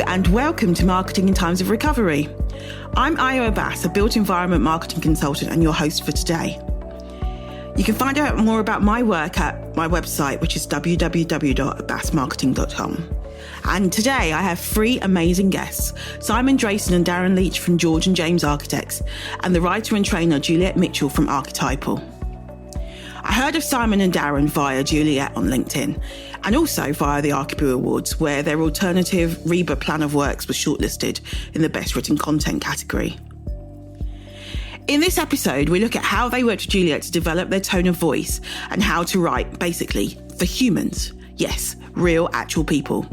and welcome to Marketing in Times of Recovery. I'm Io Abbas, a built environment marketing consultant and your host for today. You can find out more about my work at my website, which is www.abbasmarketing.com. And today I have three amazing guests, Simon, Drayson and Darren Leach from George and James Architects, and the writer and trainer Juliette Mitchell from Architypal. I heard of Simon and Darren via Juliette on LinkedIn, and also via the Archiboo Awards, where their alternative RIBA plan of works was shortlisted in the best written content category. In this episode, we look at how they worked with Juliette to develop their tone of voice and how to write, basically, for humans. Yes, real, actual people.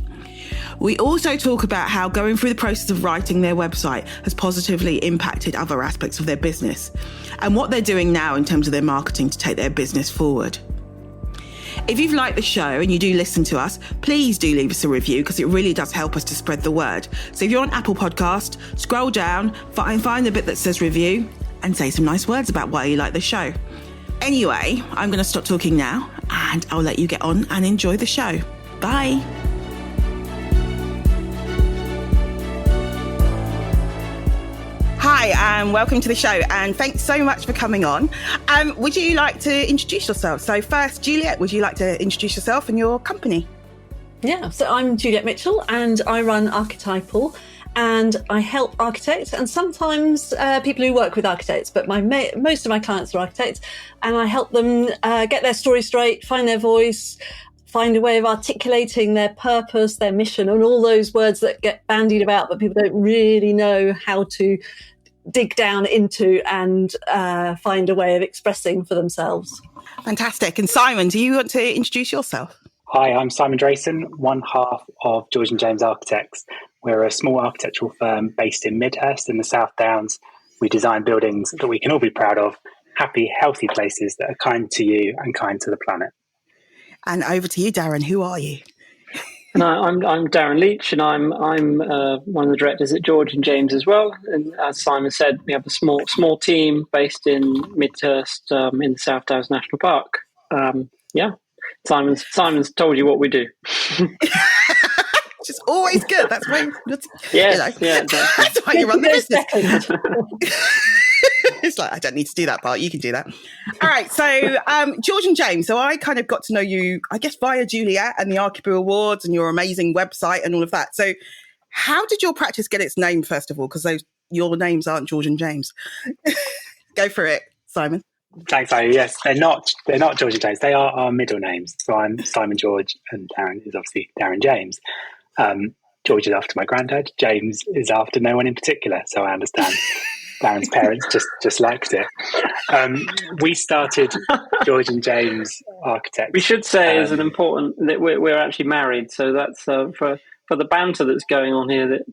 We also talk about how going through the process of writing their website has positively impacted other aspects of their business and what they're doing now in terms of their marketing to take their business forward. If you've liked the show and you do listen to us, please do leave us a review because it really does help us to spread the word. So if you're on Apple Podcast, scroll down, find the bit that says review and say some nice words about why you like the show. Anyway, I'm going to stop talking now and I'll let you get on and enjoy the show. Bye. Hi, and welcome to the show, and thanks so much for coming on. Would you like to introduce yourself? So first, Juliette, would you like to introduce yourself and your company? Yeah, so I'm Juliette Mitchell and I run Architypal, and I help architects and sometimes people who work with architects, but most of my clients are architects, and I help them get their story straight, find their voice, find a way of articulating their purpose, their mission, and all those words that get bandied about, but people don't really know how to dig down into and find a way of expressing for themselves. Fantastic. And Simon, do you want to introduce yourself? Hi, I'm Simon Drayson, one half of George and James Architects. We're a small architectural firm based in Midhurst in the South Downs. We design buildings that we can all be proud of, happy, healthy places that are kind to you and kind to the planet. And over to you, Darren. Who are you? And I'm Darren Leach, and I'm one of the directors at George and James as well. And as Simon said, we have a small team based in Midhurst in the South Downs National Park. Simon's told you what we do. Which is always good. That's why. Yes, yeah, exactly. That's why you run the business. It's like, I don't need to do that part. You can do that. All right. So George and James. So I kind of got to know you, I guess, via Juliette and the Archiboo Awards and your amazing website and all of that. So how did your practice get its name, first of all? Because your names aren't George and James. Go for it, Simon. Thanks, Io. Yes, they're not George and James. They are our middle names. So I'm Simon George and Darren is obviously Darren James. George is after my granddad. James is after no one in particular. So I understand. Darren's parents just liked it. We started George and James Architects. We should say as an important that we're actually married, so that's for the banter that's going on here that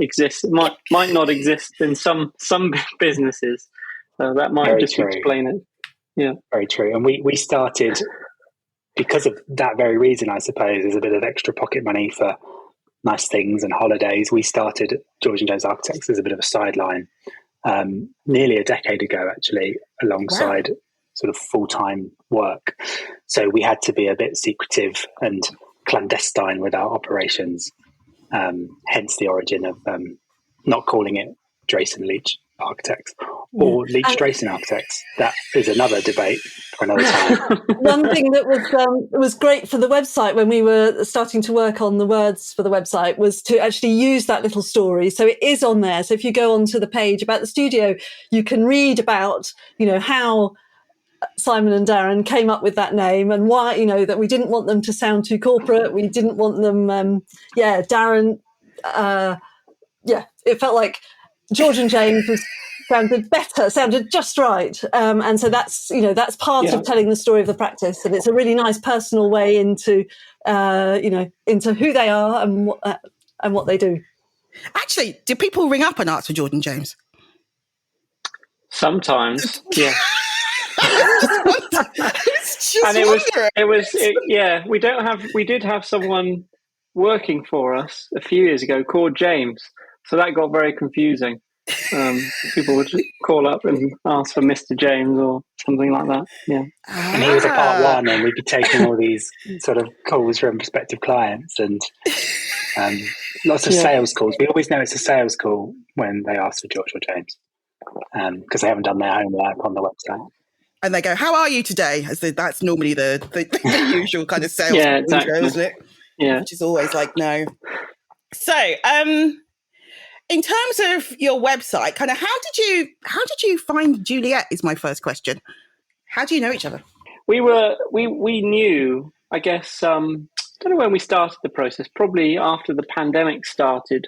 exists. It might not exist in some businesses. That might very just true. Explain it. Yeah, very true. And we started because of that very reason, I suppose, as a bit of extra pocket money for nice things and holidays. We started George and James Architects as a bit of a sideline. Nearly a decade ago, actually, alongside sort of full-time work. So we had to be a bit secretive and clandestine with our operations, hence the origin of not calling it Drayson Leach Architects or Leach Drayson Architects. That is another debate for another time. One thing that was great for the website when we were starting to work on the words for the website was to actually use that little story. So it is on there. So if you go onto the page about the studio, you can read about, how Simon and Darren came up with that name and why, that we didn't want them to sound too corporate. We didn't want them, Darren, it felt like George and James sounded just right. And so that's part of telling the story of the practice. And it's a really nice personal way into who they are and what they do. Actually, do people ring up and ask for George and James? Sometimes, yeah. We did have someone working for us a few years ago called James. So that got very confusing. People would call up and ask for Mr. James or something like that. Yeah. And he was a part one, and we'd be taking all these sort of calls from prospective clients, and Lots of sales calls. We always know it's a sales call when they ask for George or James, because they haven't done their homework on the website. And they go, "How are you today?" That's normally the usual kind of sales exactly. intro, isn't it? Yeah. Which is always like, no. So, in terms of your website, kind of how did you find Juliette is my first question. How do you know each other? We knew, I guess, I don't know when we started the process, probably after the pandemic started.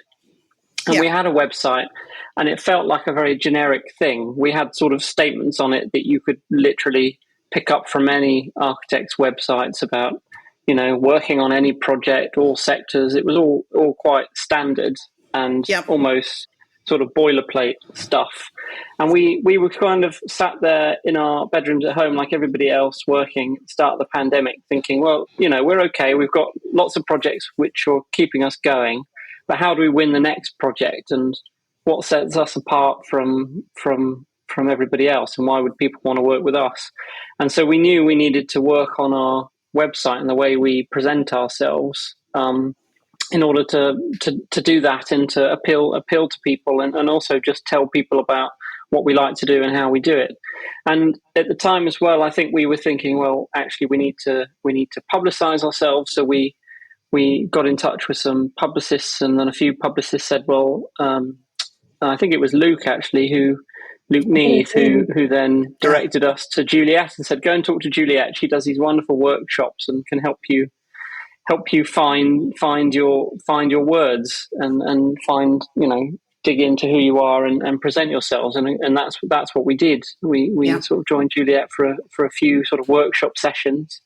And we had a website, and it felt like a very generic thing. We had sort of statements on it that you could literally pick up from any architect's websites about, working on any project, all sectors. It was all quite standard and almost sort of boilerplate stuff. And we were kind of sat there in our bedrooms at home like everybody else, working at the start of the pandemic, thinking, well, we're okay. We've got lots of projects which are keeping us going. But how do we win the next project, and what sets us apart from everybody else, and why would people want to work with us? And so we knew we needed to work on our website and the way we present ourselves in order to do that and to appeal to people, and also just tell people about what we like to do and how we do it. And at the time as well, I think we were thinking, well, actually we need to publicize ourselves. So we got in touch with some publicists, and then a few publicists said, well, I think it was Luke Neath, who then directed us to Juliette and said, go and talk to Juliette. She does these wonderful workshops and can help you find your words and find, dig into who you are and present yourselves. And that's what we did. We sort of joined Juliette for a few sort of workshop sessions,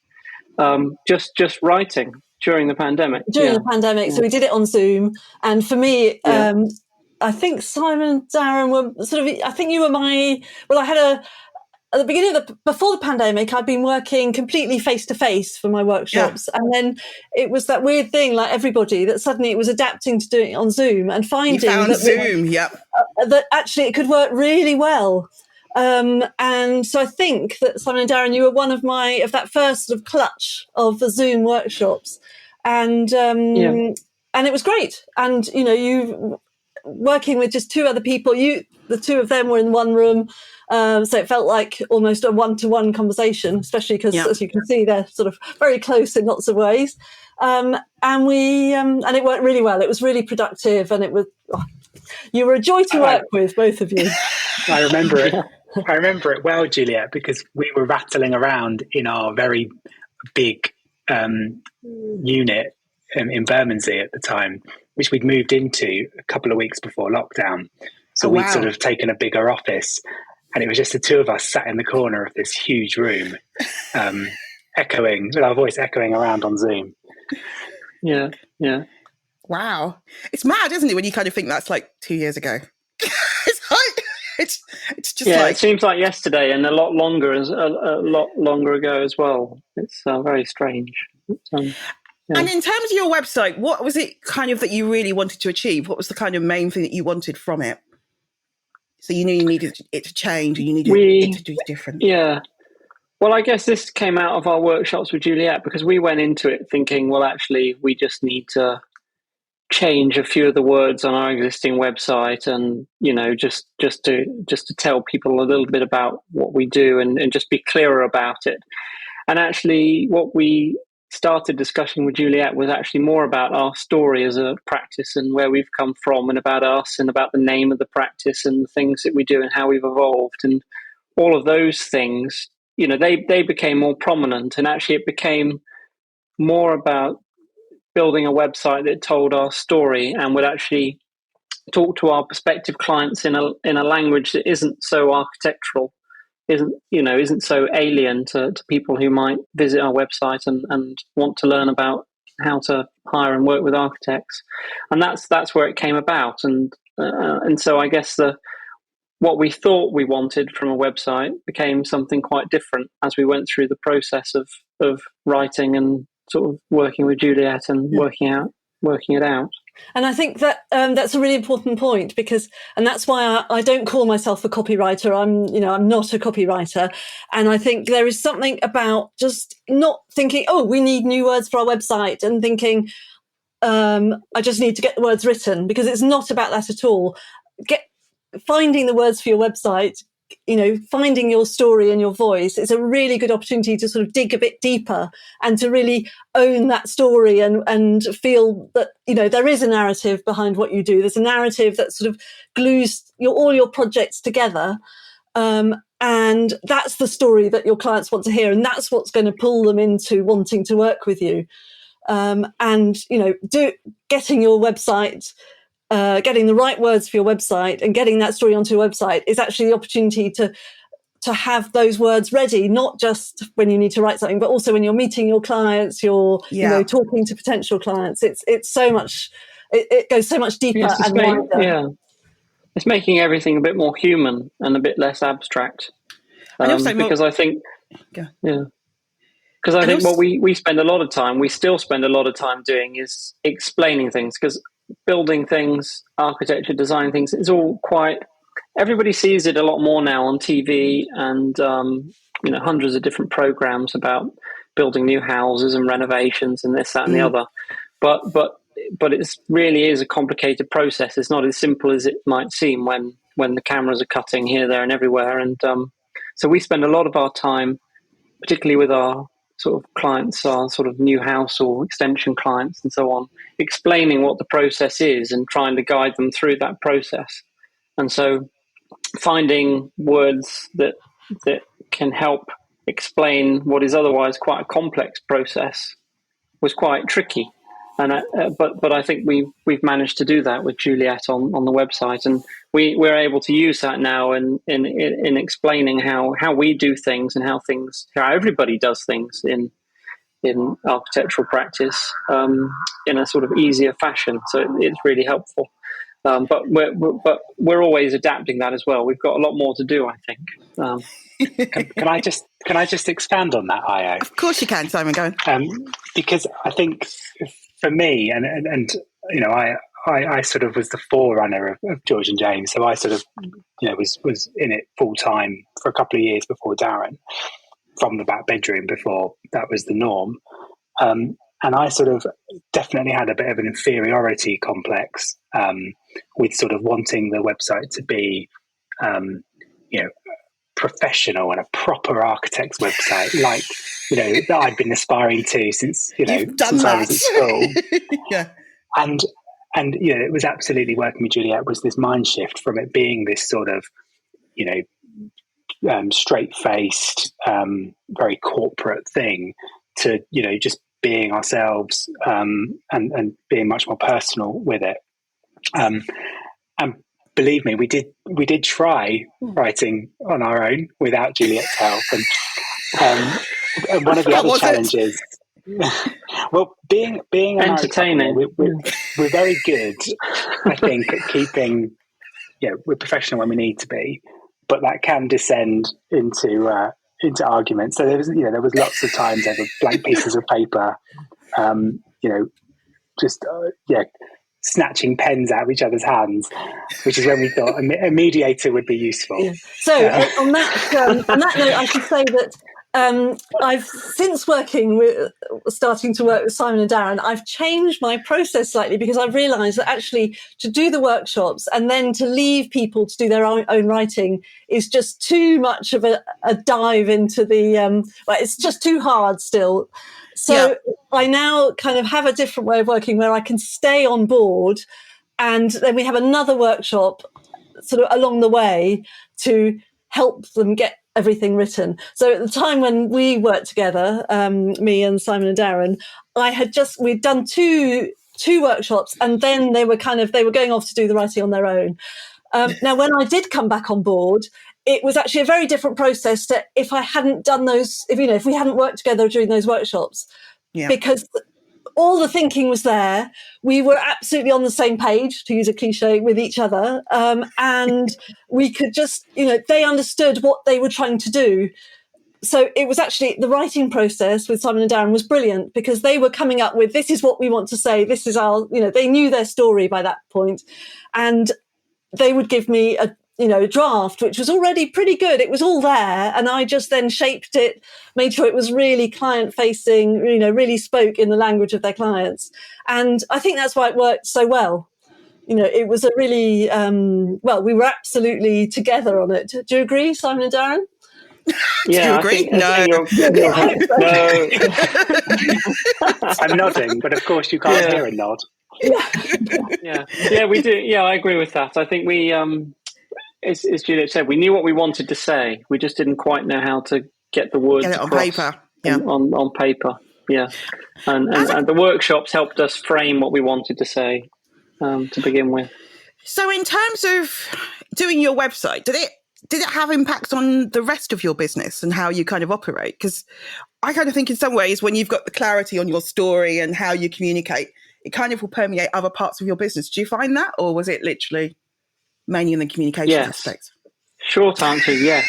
just writing. During the pandemic. So we did it on Zoom. And for me, I think Simon and Darren were sort of, I think you were I had at the beginning before the pandemic, I'd been working completely face-to-face for my workshops. Yeah. And then it was that weird thing, like everybody, that suddenly it was adapting to doing it on Zoom and finding that actually it could work really well. And so I think that Simon and Darren, you were one of that first sort of clutch of the Zoom workshops, and it was great. And you working with just two other people, the two of them were in one room, so it felt like almost a one-to-one conversation, especially because as you can see, they're sort of very close in lots of ways. And it worked really well. It was really productive, and it was you were a joy to work with, both of you. I remember it. I remember it well, Juliette, because we were rattling around in our very big unit in Bermondsey at the time, which we'd moved into a couple of weeks before lockdown. So we'd sort of taken a bigger office, and it was just the two of us sat in the corner of this huge room, echoing, with our voice echoing around on Zoom. Yeah. Wow. It's mad, isn't it, when you kind of think that's like 2 years ago? It's just it seems like yesterday, and a lot longer ago as well. It's very strange. And in terms of your website, what was it kind of that you really wanted to achieve? What was the kind of main thing that you wanted from it? So you knew you needed it to change, and you needed it to do different. Yeah. Well, I guess this came out of our workshops with Juliette, because we went into it thinking, well, actually, we just need to change a few of the words on our existing website, and just to tell people a little bit about what we do, and just be clearer about it. And actually, what we started discussing with Juliette was actually more about our story as a practice and where we've come from, and about us, and about the name of the practice and the things that we do and how we've evolved, and all of those things. They became more prominent, and actually it became more about building a website that told our story and would actually talk to our prospective clients in a language that isn't so architectural, isn't so alien to people who might visit our website and want to learn about how to hire and work with architects. And that's where it came about. And so I guess what we thought we wanted from a website became something quite different as we went through the process of writing and sort of working with Juliette and working it out. And I think that that's a really important point, and that's why I don't call myself a copywriter. I'm not a copywriter. And I think there is something about just not thinking, we need new words for our website, and thinking, I just need to get the words written, because it's not about that at all. Finding the words for your website, finding your story and your voice is a really good opportunity to sort of dig a bit deeper and to really own that story and feel that, there is a narrative behind what you do. There's a narrative that sort of glues all your projects together. And that's the story that your clients want to hear. And that's what's going to pull them into wanting to work with you. Getting your website, getting the right words for your website and getting that story onto your website is actually the opportunity to have those words ready, not just when you need to write something, but also when you're meeting your clients, you're talking to potential clients. It's so much, it goes so much deeper and wider. Yeah. It's making everything a bit more human and a bit less abstract. Because I think what we spend a lot of time, we still spend a lot of time doing is explaining things, because building things, architecture, design things, it's all quite, everybody sees it a lot more now on TV and, hundreds of different programs about building new houses and renovations and this, that, and the other. But it really is a complicated process. It's not as simple as it might seem when the cameras are cutting here, there, and everywhere. And so we spend a lot of our time, particularly with our sort of clients, our sort of new house or extension clients and so on, explaining what the process is and trying to guide them through that process. And so finding words that can help explain what is otherwise quite a complex process was quite tricky. And but I think we've managed to do that with Juliette on the website, and we're able to use that now in explaining how we do things and how everybody does things in architectural practice in a sort of easier fashion. So it's really helpful. But we're always adapting that as well. We've got a lot more to do, I think. Can I just expand on that, Io? Of course you can, Simon. Go on. Because I think for me, and I sort of was the forerunner of George and James, so I sort of was in it full time for a couple of years before Darren, from the back bedroom before that was the norm. And I sort of definitely had a bit of an inferiority complex with sort of wanting the website to be, professional and a proper architect's website, like, that I'd been aspiring to since I was at school. Yeah. And it was absolutely working with Juliette was this mind shift from it being this sort of, straight-faced, very corporate thing to, just being ourselves and being much more personal with it. And believe me, we did try writing on our own without Juliette's help. And one of the other challenges, well, being entertaining, we're very good, I think, at keeping, we're professional when we need to be, but that can descend into arguments. So there was lots of times over blank pieces of paper, snatching pens out of each other's hands, which is when we thought a mediator would be useful. Yeah. So on that note, I should say that I've since starting to work with Simon and Darren, I've changed my process slightly, because I've realised that actually to do the workshops and then to leave people to do their own writing is just too much of a dive into the, it's just too hard still. So I now kind of have a different way of working where I can stay on board, and then we have another workshop sort of along the way to help them get everything written. So at the time when we worked together, me and Simon and Darren, we'd done two workshops, and then they were going off to do the writing on their own. Now, when I did come back on board, it was actually a very different process to if I hadn't done those, if we hadn't worked together during those workshops, because all the thinking was there. We were absolutely on the same page, to use a cliche, with each other. And we could just, they understood what they were trying to do. So it was actually the writing process with Simon and Darren was brilliant, because they were coming up with, this is what we want to say. This is our, they knew their story by that point. And they would give me draft, which was already pretty good. It was all there. And I just then shaped it, made sure it was really client facing, really spoke in the language of their clients. And I think that's why it worked so well. It was a really, we were absolutely together on it. Do you agree, Simon and Darren? Yeah, do you agree? No. I'm nodding, but of course you can't hear a nod. Yeah, we do. Yeah, I agree with that. I think we, as Juliette said, we knew what we wanted to say. We just didn't quite know how to get the words on paper. Yeah, on paper. Yeah, and the workshops helped us frame what we wanted to say to begin with. So, in terms of doing your website, did it have impacts on the rest of your business and how you kind of operate? Because I kind of think in some ways when you've got the clarity on your story and how you communicate, it kind of will permeate other parts of your business. Do you find that, or was it literally mainly in the communication aspect? Short answer, yes.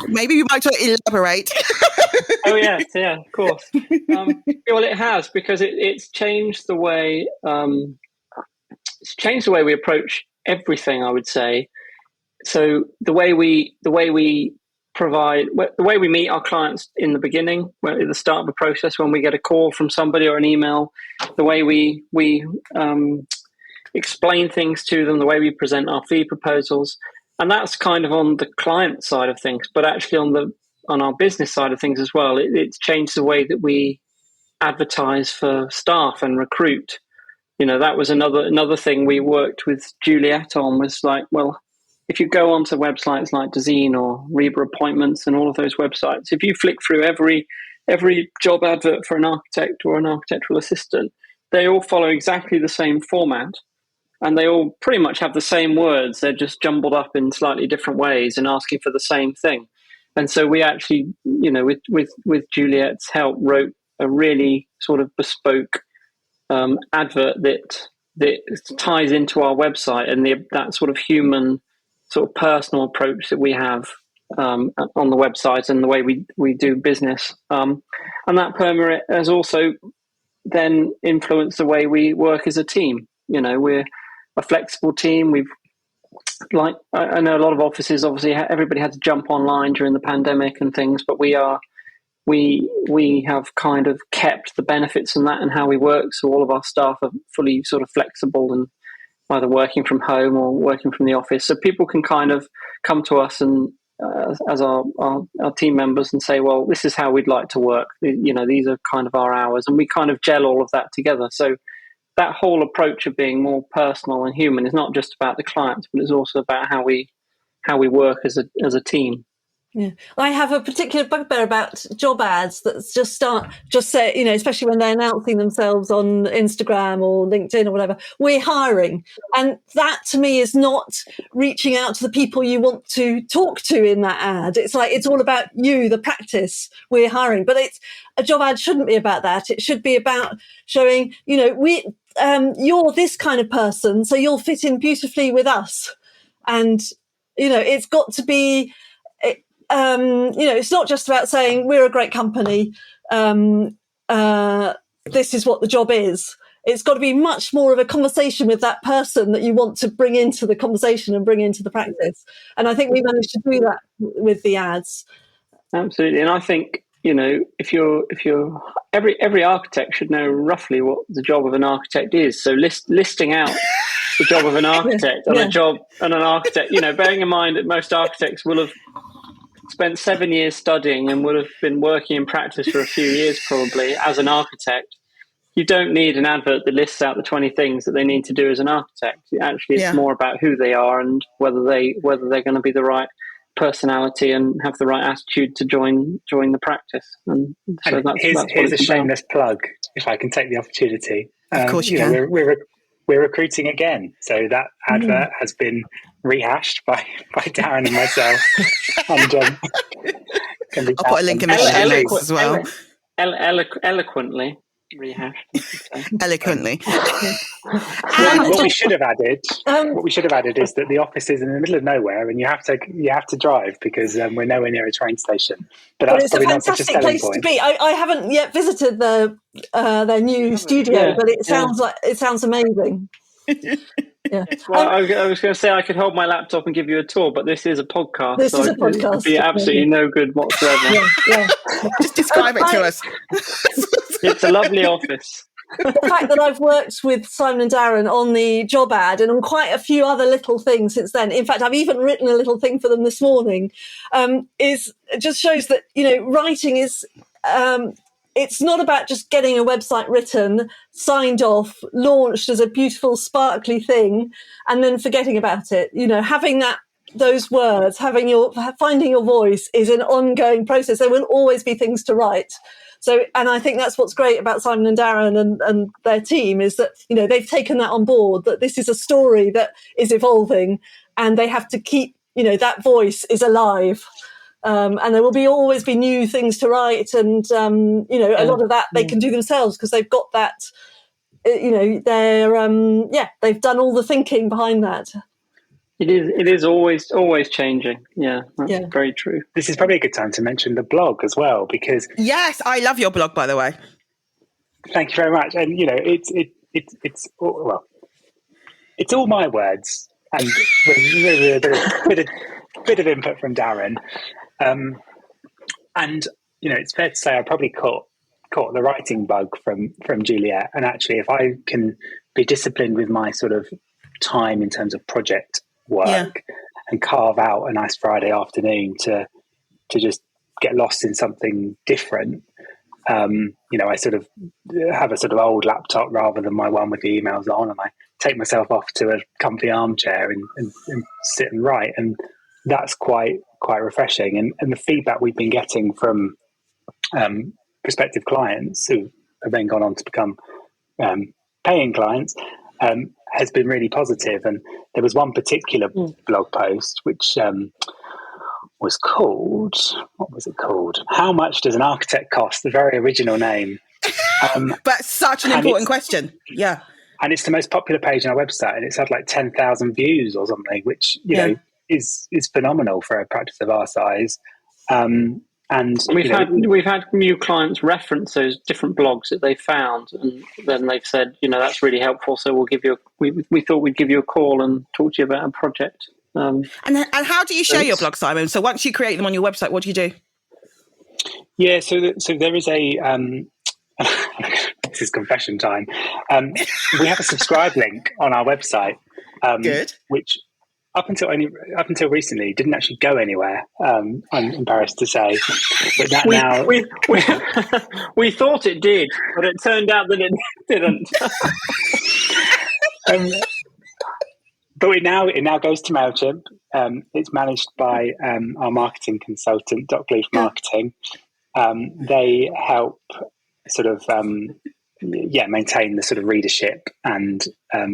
Maybe you might elaborate. Oh yes, yeah, of course. Well, it has, because it's changed the way we approach everything, I would say. So the way we provide, the way we meet our clients in the beginning, at the start of the process, when we get a call from somebody or an email, the way we explain things to them, the way we present our fee proposals, and that's kind of on the client side of things. But actually on our business side of things as well, it's changed the way that we advertise for staff and recruit. That was another thing we worked with Juliette on, was like, well, if you go onto websites like Dezeen or RIBA Appointments and all of those websites, if you flick through every job advert for an architect or an architectural assistant, they all follow exactly the same format, and they all pretty much have the same words. They're just jumbled up in slightly different ways and asking for the same thing. And so we actually, with Juliette's help, wrote a really sort of bespoke advert that ties into our website and that sort of human, sort of personal approach that we have on the website and the way we do business. And that permeate has also then influenced the way we work as a team. We're a flexible team. I know a lot of offices, obviously everybody had to jump online during the pandemic and things, but we have kind of kept the benefits in that and how we work. So all of our staff are fully sort of flexible and either working from home or working from the office. So people can kind of come to us and as our team members and say, well, this is how we'd like to work. These are kind of our hours, and we kind of gel all of that together. So that whole approach of being more personal and human is not just about the clients, but it's also about how we work as a team. Yeah, I have a particular bugbear about job ads that just say, especially when they're announcing themselves on Instagram or LinkedIn or whatever, we're hiring. And that to me is not reaching out to the people you want to talk to in that ad. It's like, it's all about you, the practice, we're hiring. But a job ad shouldn't be about that. It should be about showing, you're this kind of person, so you'll fit in beautifully with us. And, it's got to be, it's not just about saying we're a great company. This is what the job is. It's got to be much more of a conversation with that person that you want to bring into the conversation and bring into the practice. And I think we managed to do that with the ads. Absolutely. And I think, if you're every architect should know roughly what the job of an architect is. So listing out the job of an architect and a job and an architect, bearing in mind that most architects will have spent 7 years studying and would have been working in practice for a few years probably as an architect. You don't need an advert that lists out the 20 things that they need to do as an architect. Actually, it's more about who they are and whether they're going to be the right personality and have the right attitude to join the practice. And so here's a shameless plug, if I can take the opportunity. Of course you can. We're recruiting again, so that advert has been rehashed by Darren and myself. And I'll put a link in the show notes as well. Eloquently rehashed. Eloquently. What we should have added is that the office is in the middle of nowhere, and you have to drive because we're nowhere near a train station. But that's probably not such a selling place point. To be. I haven't yet visited their new studio, but it sounds amazing. Yeah. Well, I was going to say I could hold my laptop and give you a tour, but this is a podcast. This is a podcast. It'd be absolutely no good whatsoever. Yeah. Just describe it to us. It's a lovely office. The fact that I've worked with Simon and Darren on the job ad and on quite a few other little things since then. In fact, I've even written a little thing for them this morning. Is just shows that writing is. It's not about just getting a website written, signed off, launched as a beautiful, sparkly thing, and then forgetting about it. Having those words, finding your voice is an ongoing process. There will always be things to write. So, and I think that's what's great about Simon and Darren and their team is that, they've taken that on board, that this is a story that is evolving and they have to keep, that voice is alive. And there will always be new things to write. And, a lot of that they can do themselves because they've got that, they've done all the thinking behind that. It is always changing. Yeah, that's very true. This is probably a good time to mention the blog as well, because yes, I love your blog, by the way. Thank you very much. And it's all my words and with a bit of input from Darren. And it's fair to say I probably caught the writing bug from Juliette. And actually, if I can be disciplined with my sort of time in terms of project work and carve out a nice Friday afternoon to just get lost in something different. I sort of have a sort of old laptop rather than my one with the emails on, and I take myself off to a comfy armchair and sit and write, and that's quite refreshing. And the feedback we've been getting from prospective clients who have then gone on to become paying clients has been really positive. And there was one particular blog post which was called, what was it called? How much does an architect cost? The very original name. But such an important question. Yeah. And it's the most popular page on our website, and it's had like 10,000 views or something, which, is phenomenal for a practice of our size. And we've had new clients reference those different blogs that they found, and then they've said, that's really helpful. So we thought we'd give you a call and talk to you about a project. And how do you share your blog, Simon? So once you create them on your website, what do you do? Yeah, so there is a this is confession time. We have a subscribe link on our website, Good. Which up until recently didn't actually go anywhere. I'm embarrassed to say, but that now we thought it did, but it turned out that it didn't. But it now goes to MailChimp. It's managed by our marketing consultant, Doc Leaf Marketing. They help sort of maintain the sort of readership, and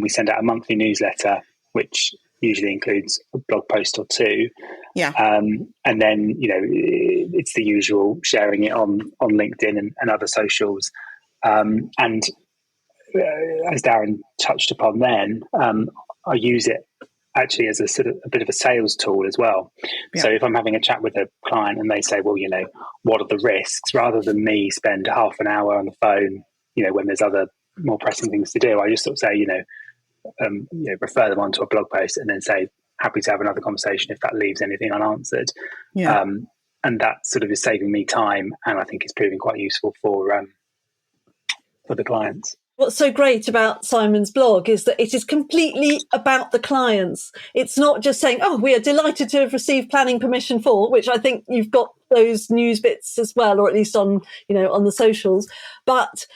we send out a monthly newsletter, which usually includes a blog post or two. Yeah. And then, it's the usual sharing it on LinkedIn and other socials. And as Darren touched upon then, I use it actually as a sort of a bit of a sales tool as well. Yeah. So if I'm having a chat with a client and they say, well, what are the risks, rather than me spend half an hour on the phone, when there's other more pressing things to do, I just sort of say, refer them onto a blog post and then say, happy to have another conversation if that leaves anything unanswered. Yeah. And that sort of is saving me time, and I think it's proving quite useful for the clients. What's so great about Simon's blog is that it is completely about the clients. It's not just saying, oh, we are delighted to have received planning permission for, which I think you've got those news bits as well, or at least on the socials. But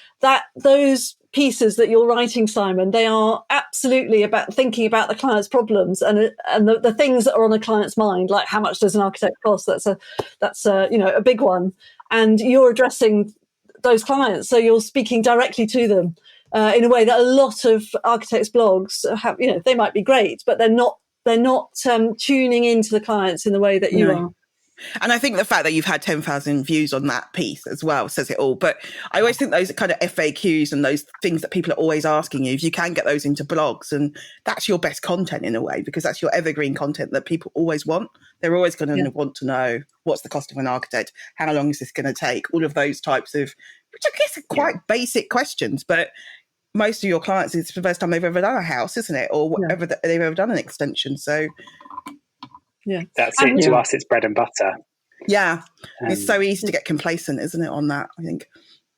those pieces that you're writing, Simon, they are absolutely about thinking about the client's problems and the things that are on a client's mind, like how much does an architect cost? That's a big one. And you're addressing those clients. So you're speaking directly to them in a way that a lot of architects' blogs have. They might be great, but they're not tuning into the clients in the way that you are. And I think the fact that you've had 10,000 views on that piece as well says it all. But I always think those kind of FAQs and those things that people are always asking you, if you can get those into blogs, and that's your best content in a way, because that's your evergreen content that people always want. They're always going to want to know, what's the cost of an architect? How long is this going to take? All of those types of, which I guess are quite basic questions, but most of your clients, it's the first time they've ever done a house, isn't it? Or whatever they've ever done an extension. So that's it. To us, it's bread and butter. Yeah. It's so easy to get complacent, isn't it, on that, I think.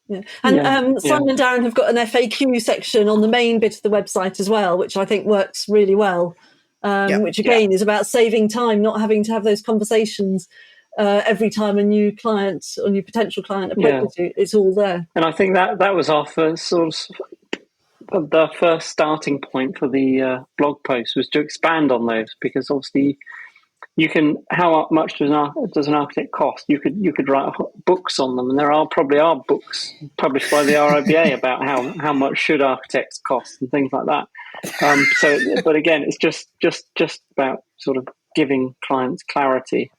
Yeah. And Simon and Darren have got an FAQ section on the main bit of the website as well, which I think works really well, which again is about saving time, not having to have those conversations every time a new client or new potential client approaches you. It's all there. And I think that was our first the first starting point for the blog post, was to expand on those, because obviously you can, how much does an architect cost? You could write books on them, and there probably are books published by the RIBA about how much should architects cost and things like that. But again, it's just about sort of giving clients clarity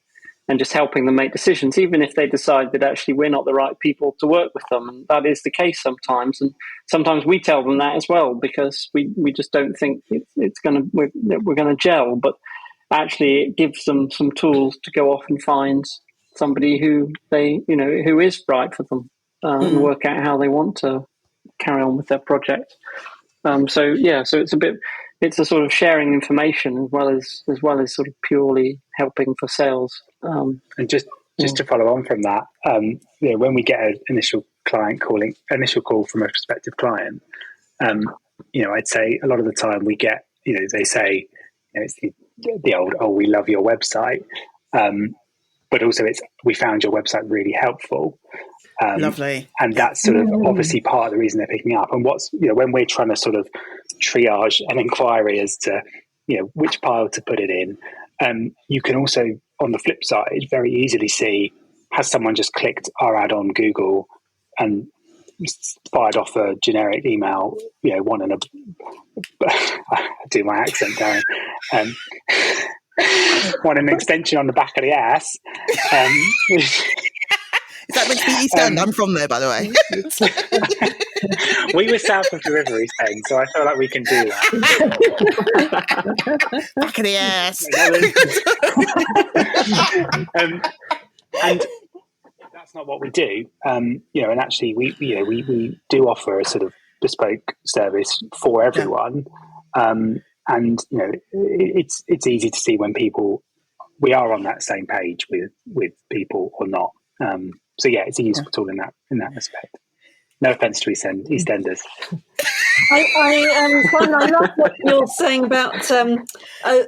and just helping them make decisions, even if they decide that actually we're not the right people to work with them. And that is the case sometimes. And sometimes we tell them that as well, because we just don't think we're going to gel. But actually it gives them some tools to go off and find somebody who is right for them, and work out how they want to carry on with their project. So it's a sort of sharing information as well as sort of purely helping for sales. And just to follow on from that, when we get an initial call from a prospective client, I'd say a lot of the time we get, they say, it's the old, "Oh, we love your website," but also it's, "We found your website really helpful." Lovely. And that's sort of obviously part of the reason they're picking up. And what's, when we're trying to sort of triage an inquiry as to, which pile to put it in, you can also, on the flip side, very easily see, has someone just clicked our ad on Google and fired off a generic email, wanting a, do my accent, Darren, want an extension on the back of the ass. Is that meant to be East End? I'm from there, by the way. We were south of the river, East End, so I feel like we can do that. Back of the ass. And that's not what we do. And actually we do offer a sort of bespoke service for everyone. And it's easy to see when we are on that same page with people or not. So it's a useful tool in that respect. No offense to EastEnders. Simon, I love what you're saying about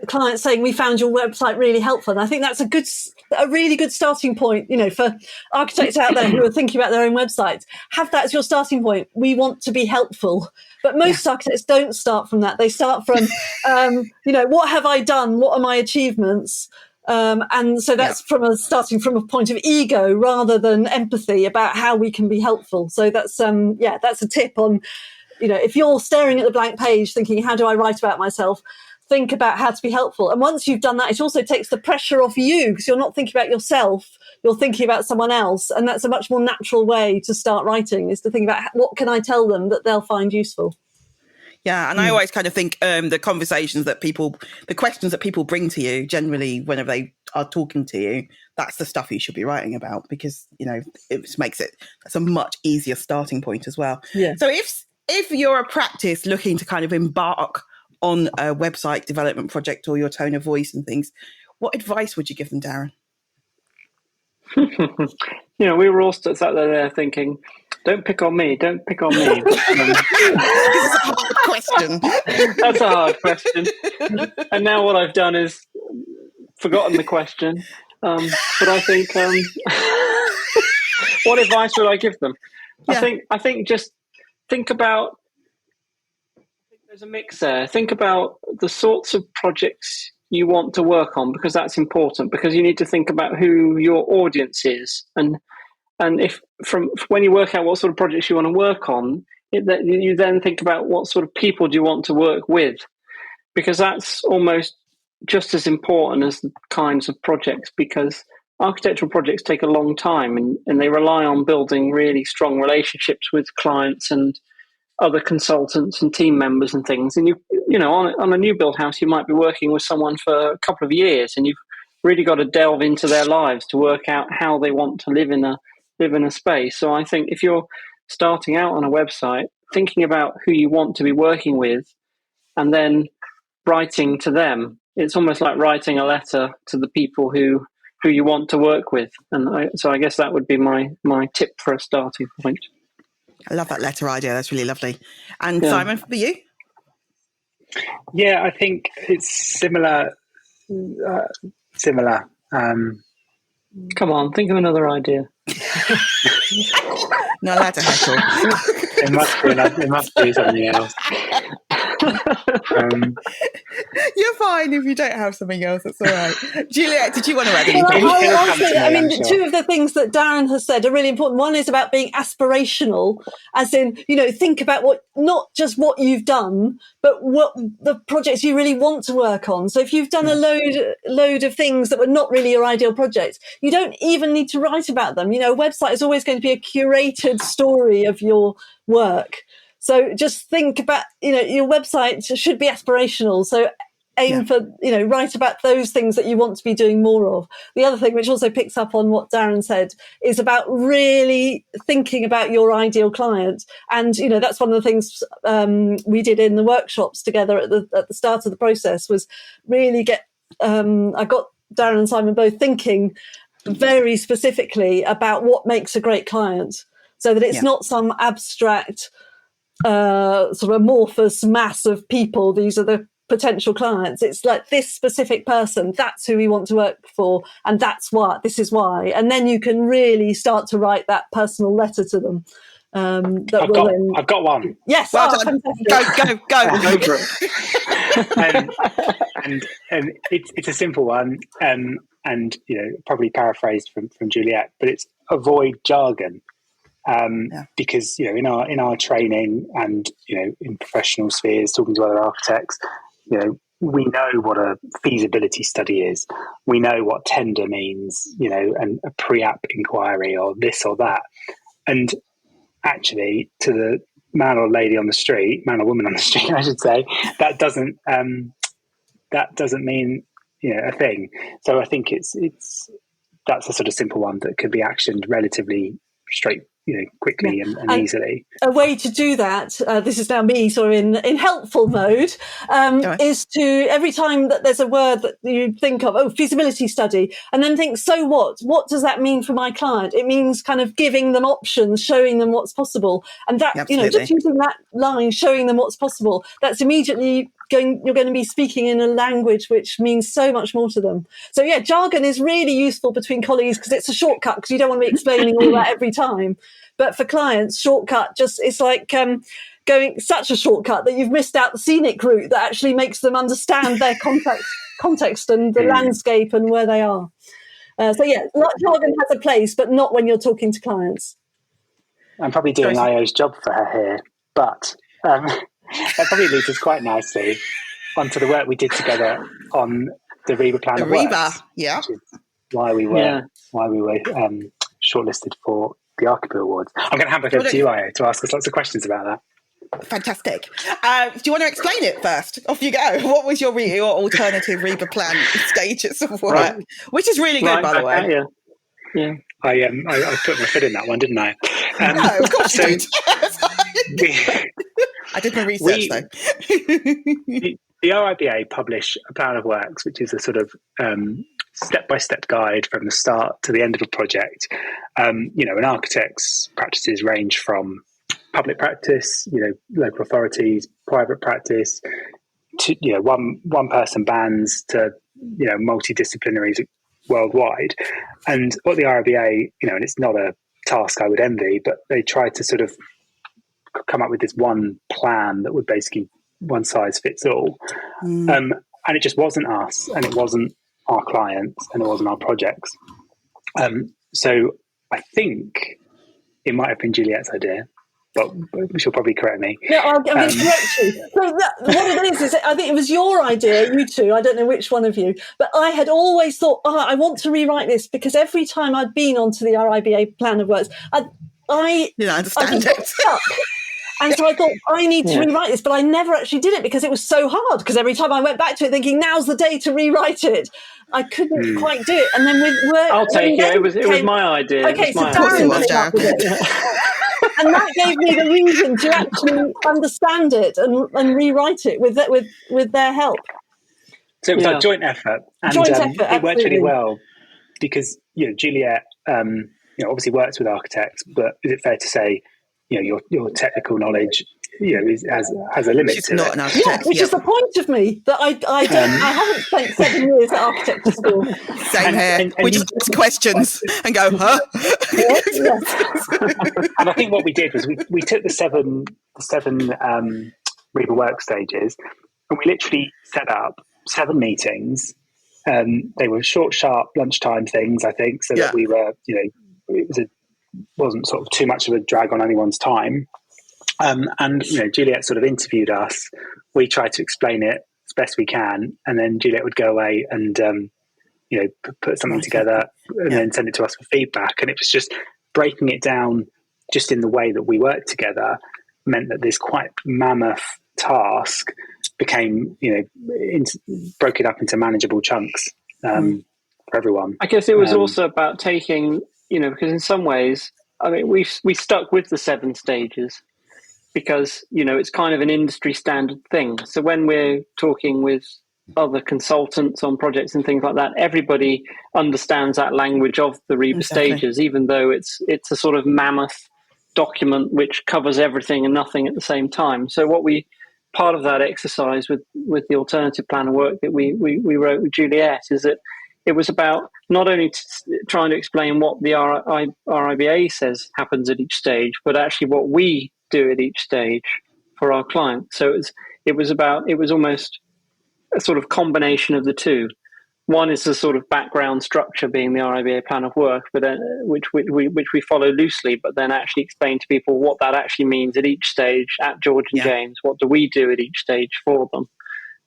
clients saying, "We found your website really helpful." And I think that's a really good starting point, for architects out there who are thinking about their own websites. Have that as your starting point. We want to be helpful. But most architects don't start from that. They start from, what have I done? What are my achievements? And so that's starting from a point of ego rather than empathy about how we can be helpful. So that's a tip on, if you're staring at the blank page thinking, how do I write about myself? Think about how to be helpful. And once you've done that, it also takes the pressure off you, because you're not thinking about yourself, you're thinking about someone else. And that's a much more natural way to start writing, is to think about what can I tell them that they'll find useful. Yeah, and I always kind of think the questions that people bring to you, generally, whenever they are talking to you, that's the stuff you should be writing about, because, it just makes that's a much easier starting point as well. Yeah. So if you're a practice looking to kind of embark on a website development project, or your tone of voice and things, what advice would you give them, Darren? We were all sat there thinking, don't pick on me. This is a hard question. That's a hard question. And now what I've done is forgotten the question. But I think, what advice would I give them? Yeah. I think just think about, there's a mix there. Think about the sorts of projects you want to work on, because that's important, because you need to think about who your audience is. And if when you work out what sort of projects you want to work on, you then think about what sort of people do you want to work with, because that's almost just as important as the kinds of projects, because architectural projects take a long time and they rely on building really strong relationships with clients and other consultants and team members and things. And on a new build house, you might be working with someone for a couple of years, and you've really got to delve into their lives to work out how they want to live in a space. So I think if you're starting out on a website, thinking about who you want to be working with and then writing to them. It's almost like writing a letter to the people who you want to work with. And so I guess that would be my tip for a starting point. I love that letter idea. That's really lovely. And Simon, for you? Yeah, I think it's similar. Come on, think of another idea. Not allowed to heckle. It must be something else. You're fine if you don't have something else. That's all right. Juliette, did you want to add anything? Well, two of the things that Darren has said are really important. One is about being aspirational, as in, think about not just what you've done, but what the projects you really want to work on. So if you've done a load of things that were not really your ideal projects, you don't even need to write about them. A website is always going to be a curated story of your work. So just think about, your website should be aspirational. So aim for, write about those things that you want to be doing more of. The other thing, which also picks up on what Darren said, is about really thinking about your ideal client. And, that's one of the things we did in the workshops together at the start of the process, was really I got Darren and Simon both thinking very specifically about what makes a great client, so that it's not some abstract sort of amorphous mass of people. These are the potential clients. It's like this specific person, that's who we want to work for, and this is why. And then you can really start to write that personal letter to them. I've got one. Yes, well done. Go. Go for it. and it's a simple one, and probably paraphrased from Juliette, but it's avoid jargon. Because in our training and in professional spheres, talking to other architects, we know what a feasibility study is. We know what tender means, and a pre-app inquiry or this or that. And actually, to the man or woman on the street, I should say, that doesn't mean a thing. So I think that's a sort of simple one that could be actioned relatively straight, quickly and easily. A way to do that, this is now me sort of in helpful mode, is to, every time that there's a word that you think of, feasibility study, and then think, so what does that mean for my client? It means kind of giving them options, showing them what's possible. And that, just using that line, showing them what's possible, that's immediately you're going to be speaking in a language which means so much more to them. So jargon is really useful between colleagues because it's a shortcut, because you don't want to be explaining all that every time. But for clients, shortcut it's like going such a shortcut that you've missed out the scenic route that actually makes them understand their context and the landscape and where they are. Jargon has a place, but not when you're talking to clients. I'm probably doing IO's job for her here, but that probably leads us quite nicely onto the work we did together on the RIBA plan of works. RIBA, which is why we were shortlisted for the Archiboo Awards. I'm going to hand back over to you, IO, to ask us lots of questions about that. Fantastic. Do you want to explain it first? Off you go. What was your alternative RIBA plan stages of work? Right. Which is really good, by the way. Yeah. I put my foot in that one, didn't I? No, of course you did. I did my research, though. The RIBA publish a plan of works, which is a sort of step-by-step guide from the start to the end of a project. And architects' practices range from public practice, local authorities, private practice, to one-person bands, to multidisciplinaries worldwide. And what the RIBA, and it's not a task I would envy, but they tried to sort of come up with this one plan that would basically one size fits all. And it just wasn't us, and it wasn't our clients, and it wasn't our projects. So I think it might have been Juliette's idea, but she'll probably correct me. No, I'm going to correct you. So what it is I think it was your idea, you two, I don't know which one of you, but I had always thought, I want to rewrite this, because every time I'd been onto the RIBA plan of works, I understand it. Stuck. And so I thought, I need to rewrite this, but I never actually did it because it was so hard. Because every time I went back to it thinking, now's the day to rewrite it, I couldn't quite do it. And then with work, I'll take it. It was my idea. Okay, so Darren came up with it. And that gave me the reason to actually understand it and rewrite it with their help. So it was a joint effort, and it worked really well because Juliette obviously works with architects, but is it fair to say your technical knowledge has a limit She's to not it. an architect, which is the point of me, that I haven't spent 7 years at architecture school. Same here. And we just ask questions and go, huh? Yes. And I think what we did was we took the seven RIBA work stages, and we literally set up 7 meetings. They were short, sharp lunchtime things, I think, so that we were, it wasn't sort of too much of a drag on anyone's time. And Juliette sort of interviewed us. We tried to explain it as best we can, and then Juliette would go away and put something together and then send it to us for feedback. And it was just breaking it down, just in the way that we worked together, meant that this quite mammoth task became, broke it up into manageable chunks for everyone. I guess it was also about taking, because in some ways, I mean, we stuck with the 7 stages. Because, it's kind of an industry standard thing. So when we're talking with other consultants on projects and things like that, everybody understands that language of the RIBA stages, even though it's a sort of mammoth document which covers everything and nothing at the same time. So part of that exercise with the alternative plan of work that we wrote with Juliette is that it was about not only trying to explain what the RIBA says happens at each stage, but actually what we do at each stage for our client. So it was almost a sort of combination of the two. One is the sort of background structure being the RIBA plan of work, but which we follow loosely, but then actually explain to people what that actually means at each stage at George and James. What do we do at each stage for them,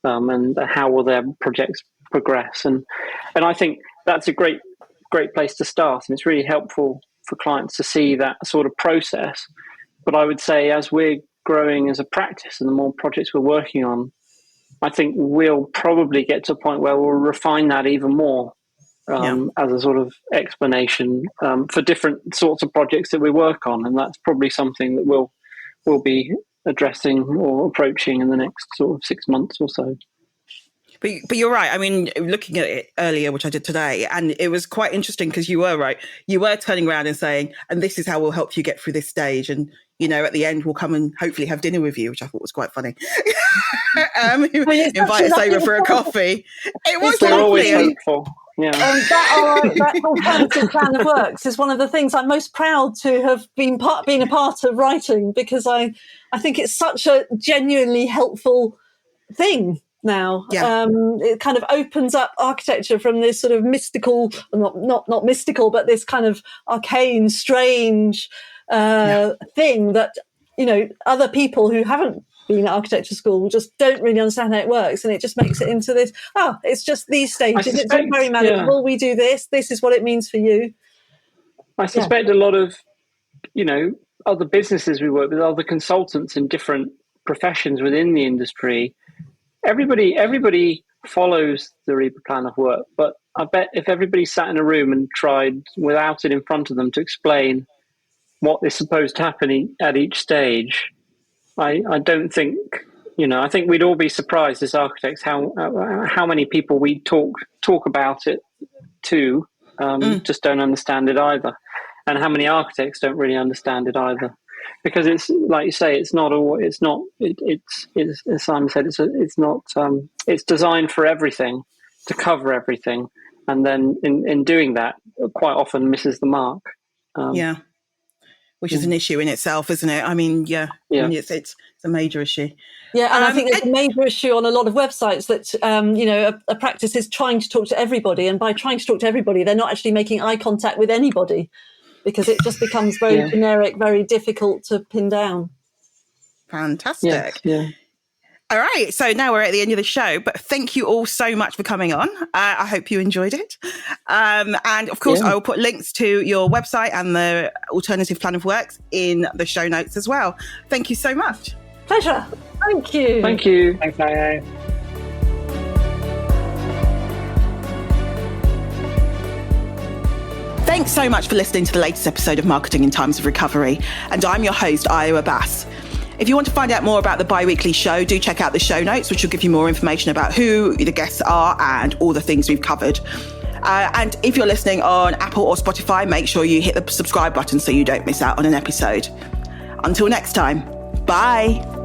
and how will their projects progress? And I think that's a great place to start, and it's really helpful for clients to see that sort of process. But I would say as we're growing as a practice and the more projects we're working on, I think we'll probably get to a point where we'll refine that even more as a sort of explanation for different sorts of projects that we work on. And that's probably something that we'll be addressing or approaching in the next sort of 6 months or so. But you're right. I mean, looking at it earlier, which I did today, and it was quite interesting because you were right. You were turning around and saying, and this is how we'll help you get through this stage. And, at the end, we'll come and hopefully have dinner with you, which I thought was quite funny. Invite us over for a coffee. It was We're always lovely. hopeful. Yeah. That alternative plan of works is one of the things I'm most proud to have been a part of writing, because I think it's such a genuinely helpful thing. Now, it kind of opens up architecture from this sort of mystical, not mystical, but this kind of arcane, strange thing that other people who haven't been at architecture school just don't really understand how it works, and it just makes it into this. It's just these stages. It's all very manageable. We do this. This is what it means for you. I suspect a lot of other businesses we work with, other consultants in different professions within the industry. Everybody follows the RIBA plan of work, but I bet if everybody sat in a room and tried without it in front of them to explain what is supposed to happen at each stage, I don't think, I think we'd all be surprised as architects how many people we talk about it to just don't understand it either, and how many architects don't really understand it either. Because it's like you say, it's as Simon said, it's designed for everything, to cover everything, and then in doing that, quite often misses the mark. Which is an issue in itself, isn't it? I mean, I mean, it's a major issue. Yeah, and I think there's a major issue on a lot of websites that a practice is trying to talk to everybody, and by trying to talk to everybody, they're not actually making eye contact with anybody, because it just becomes very generic, very difficult to pin down. Fantastic. Yeah. All right, so now we're at the end of the show, but thank you all so much for coming on. I hope you enjoyed it. And of course, I will put links to your website and the alternative plan of works in the show notes as well. Thank you so much. Pleasure. Thank you. Thank you. Thanks, Diane. Thanks so much for listening to the latest episode of Marketing in Times of Recovery. And I'm your host, Iowa Bass. If you want to find out more about the bi-weekly show, do check out the show notes, which will give you more information about who the guests are and all the things we've covered. And if you're listening on Apple or Spotify, make sure you hit the subscribe button so you don't miss out on an episode. Until next time, bye.